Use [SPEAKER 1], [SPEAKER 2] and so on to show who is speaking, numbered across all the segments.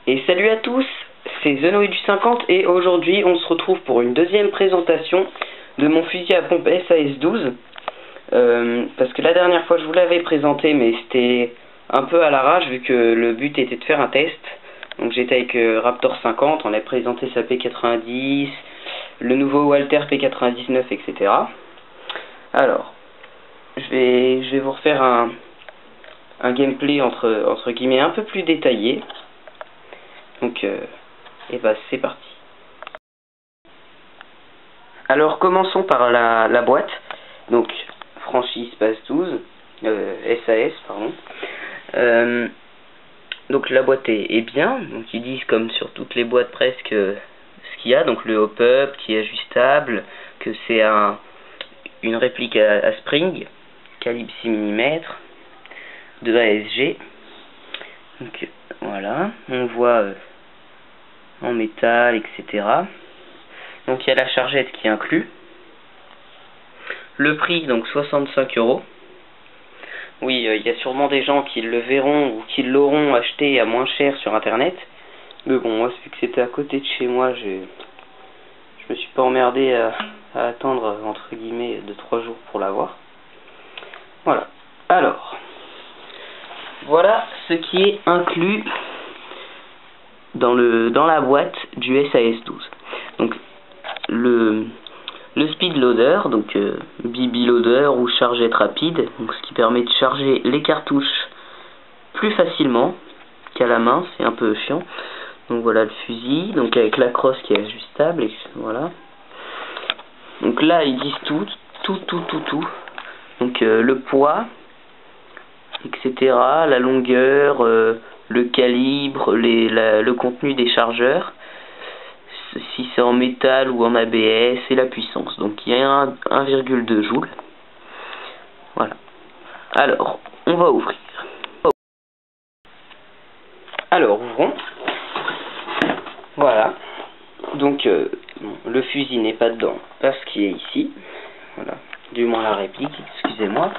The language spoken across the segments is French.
[SPEAKER 1] Et salut à tous, c'est The Noé du 50 et aujourd'hui on se retrouve pour une deuxième présentation de mon fusil à pompe SAS-12 parce que la dernière fois je vous l'avais présenté mais c'était un peu à l'arrache vu que le but était de faire un test. Donc j'étais avec Raptor 50, on a présenté sa P90, le nouveau Walther P99, etc. Alors, je vais vous refaire un gameplay entre guillemets un peu plus détaillé. Donc, et bah c'est parti. Alors commençons par la boîte. Donc franchise SAS-12, SAS pardon. Donc la boîte est bien. Donc ils disent comme sur toutes les boîtes presque ce qu'il y a. Donc le hop-up qui est ajustable, que c'est une réplique à spring, calibre 6 mm, de ASG. Donc voilà, on voit en métal, etc. Donc il y a la chargette qui est inclus. Le prix, donc 65 €. Oui, il y a sûrement des gens qui le verront ou qui l'auront acheté à moins cher sur internet. Mais bon, moi, vu que c'était à côté de chez moi, je me suis pas emmerdé à attendre, entre guillemets, de 3 jours pour l'avoir. Voilà. Alors, voilà ce qui est inclus dans la boîte du SAS-12. Donc, le speed loader, donc BB loader ou chargette rapide, donc ce qui permet de charger les cartouches plus facilement qu'à la main, c'est un peu chiant. Donc voilà le fusil, donc avec la crosse qui est ajustable, et voilà. Donc là ils disent tout. Donc le poids, etc., la longueur, le calibre, le contenu des chargeurs, si c'est en métal ou en ABS, et la puissance. Donc il y a 1,2 joules. Voilà. Alors, on va ouvrir. Alors, ouvrons. Voilà. Donc, le fusil n'est pas dedans parce qu'il est ici. Voilà. Du moins la réplique, excusez-moi.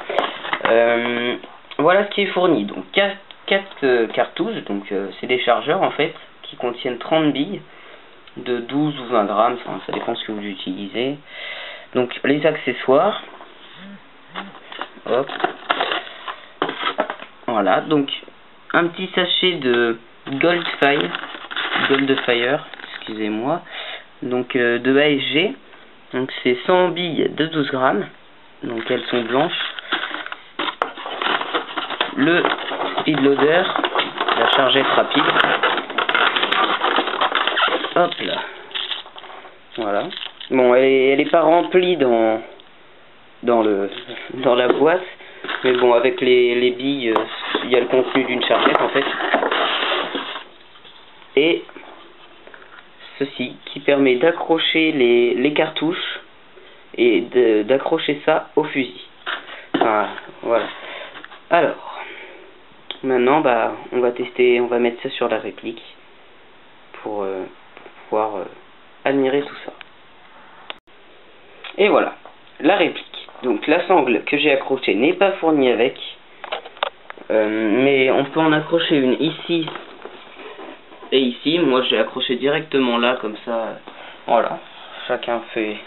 [SPEAKER 1] Voilà ce qui est fourni. Donc, 4 cartouches. Donc, c'est des chargeurs en fait qui contiennent 30 billes de 12 ou 20 grammes, enfin, ça dépend ce que vous utilisez. Donc les accessoires, hop, voilà, donc un petit sachet de Goldfire, excusez-moi, donc de ASG, donc c'est 100 billes de 12 grammes, donc elles sont blanches. Le speed loader, la chargette rapide. Hop là. Voilà. Bon, elle est pas remplie dans la boîte, mais bon, avec les billes, il y a le contenu d'une chargette en fait. Et ceci qui permet d'accrocher les cartouches et d'accrocher ça au fusil. Voilà. Alors, maintenant, bah, on va tester, on va mettre ça sur la réplique pour pouvoir admirer tout ça. Et voilà, la réplique. Donc la sangle que j'ai accrochée n'est pas fournie avec, mais on peut en accrocher une ici et ici. Moi j'ai accroché directement là comme ça. Voilà, chacun fait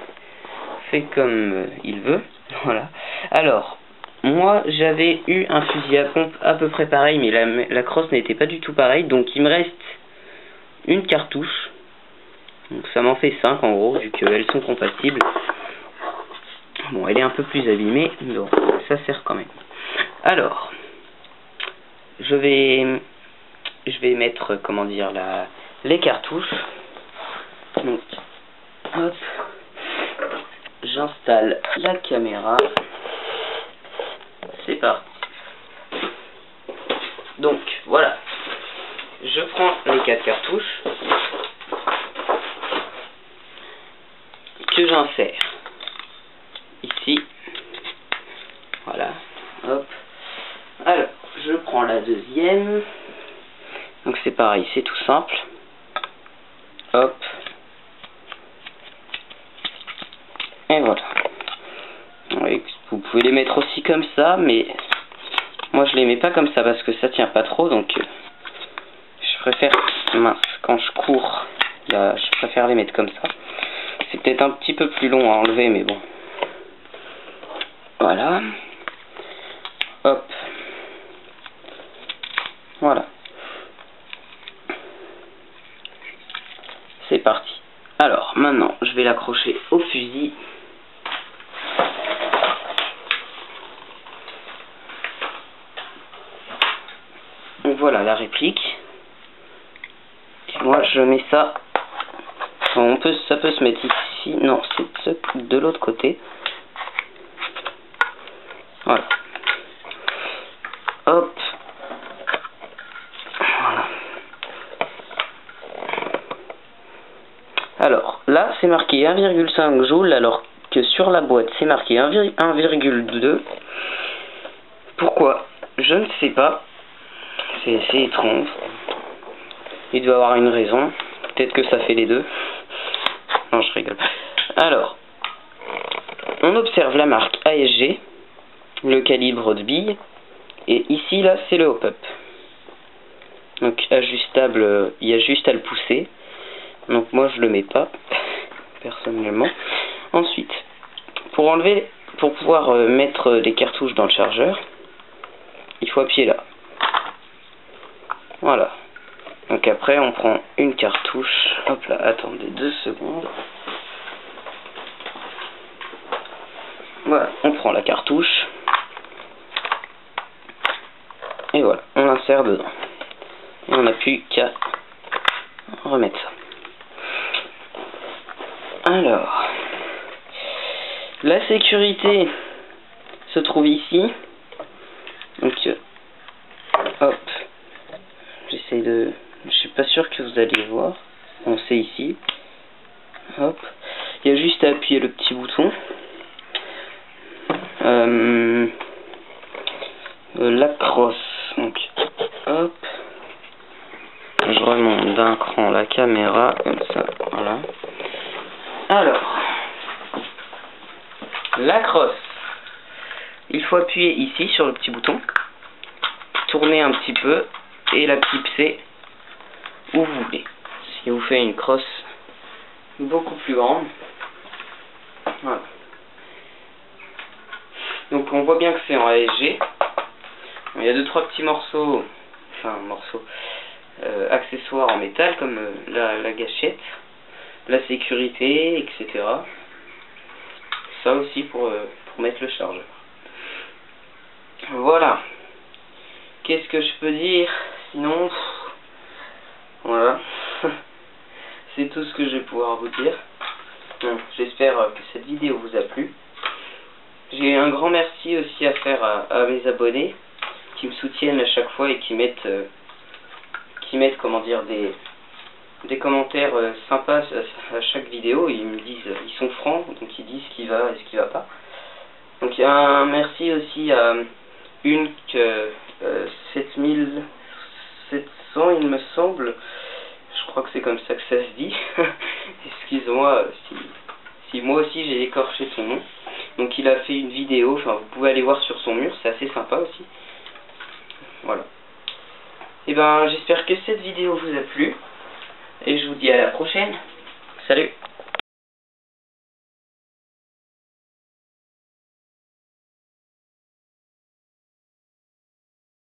[SPEAKER 1] comme il veut. Voilà. Alors moi j'avais eu un fusil à pompe à peu près pareil, mais la crosse n'était pas du tout pareille. Donc il me reste une cartouche. Donc ça m'en fait 5 en gros, vu qu'elles sont compatibles. Bon, elle est un peu plus abîmée, mais bon, ça sert quand même. Alors, je vais mettre, comment dire, les cartouches. Donc, hop, j'installe la caméra. C'est parti. Donc, voilà. Je prends les 4 cartouches que j'insère ici. Voilà. Hop. Alors, je prends la deuxième. Donc c'est pareil, c'est tout simple. Hop. Et voilà. Vous pouvez les mettre aussi comme ça, mais moi je les mets pas comme ça parce que ça tient pas trop, donc je préfère mince, quand je cours, là, je préfère les mettre comme ça. C'est peut-être un petit peu plus long à enlever, mais bon. Voilà. Hop. Voilà. C'est parti. Alors, maintenant, je vais l'accrocher au fusil. Donc voilà la réplique. Et moi, je mets ça. Ça peut se mettre ici. Non, c'est de l'autre côté. Voilà. Hop. Voilà. Alors, là, c'est marqué 1,5 joules, alors que sur la boîte, c'est marqué 1,2. Pourquoi? Je ne sais pas. C'est étrange. Il doit avoir une raison. Peut-être que ça fait les deux. Non, je rigole. Alors, on observe la marque ASG, le calibre de bille, et ici, là, c'est le hop-up. Donc, ajustable, il y a juste à le pousser. Donc, moi, je le mets pas, personnellement. Ensuite, pour pouvoir mettre les cartouches dans le chargeur, il faut appuyer là. Voilà. Donc après, on prend une cartouche. Hop là, attendez 2 secondes. Voilà, on prend la cartouche. Et voilà, on l'insère dedans. Et on n'a plus qu'à remettre ça. Alors, la sécurité se trouve ici. Donc, hop. J'essaie de... Je suis pas sûr que vous allez voir. On sait ici. Hop. Il y a juste à appuyer le petit bouton. La crosse. Donc, hop. Je remonte d'un cran la caméra, comme ça. Voilà. Alors, la crosse. Il faut appuyer ici sur le petit bouton. Tourner un petit peu. Et la clipser où vous voulez. Si vous faites une crosse beaucoup plus grande. Voilà. Donc on voit bien que c'est en ASG. Il y a 2-3 petits morceaux, accessoires en métal comme la gâchette, la sécurité, etc. Ça aussi pour mettre le chargeur. Voilà. Qu'est-ce que je peux dire? Sinon, voilà. C'est tout ce que je vais pouvoir vous dire. J'espère que cette vidéo vous a plu. J'ai un grand merci aussi à faire à mes abonnés qui me soutiennent à chaque fois et qui mettent comment dire des commentaires sympas à chaque vidéo. Ils me disent, ils sont francs, donc ils disent ce qui va et ce qui va pas. Donc un merci aussi à une que 7700 il me semble. Je crois que c'est comme ça que ça se dit. Excuse-moi si moi aussi j'ai écorché son nom. Donc il a fait une vidéo, enfin vous pouvez aller voir sur son mur, c'est assez sympa aussi. Voilà. Et ben j'espère que cette vidéo vous a plu. Et je vous dis à la prochaine. Salut!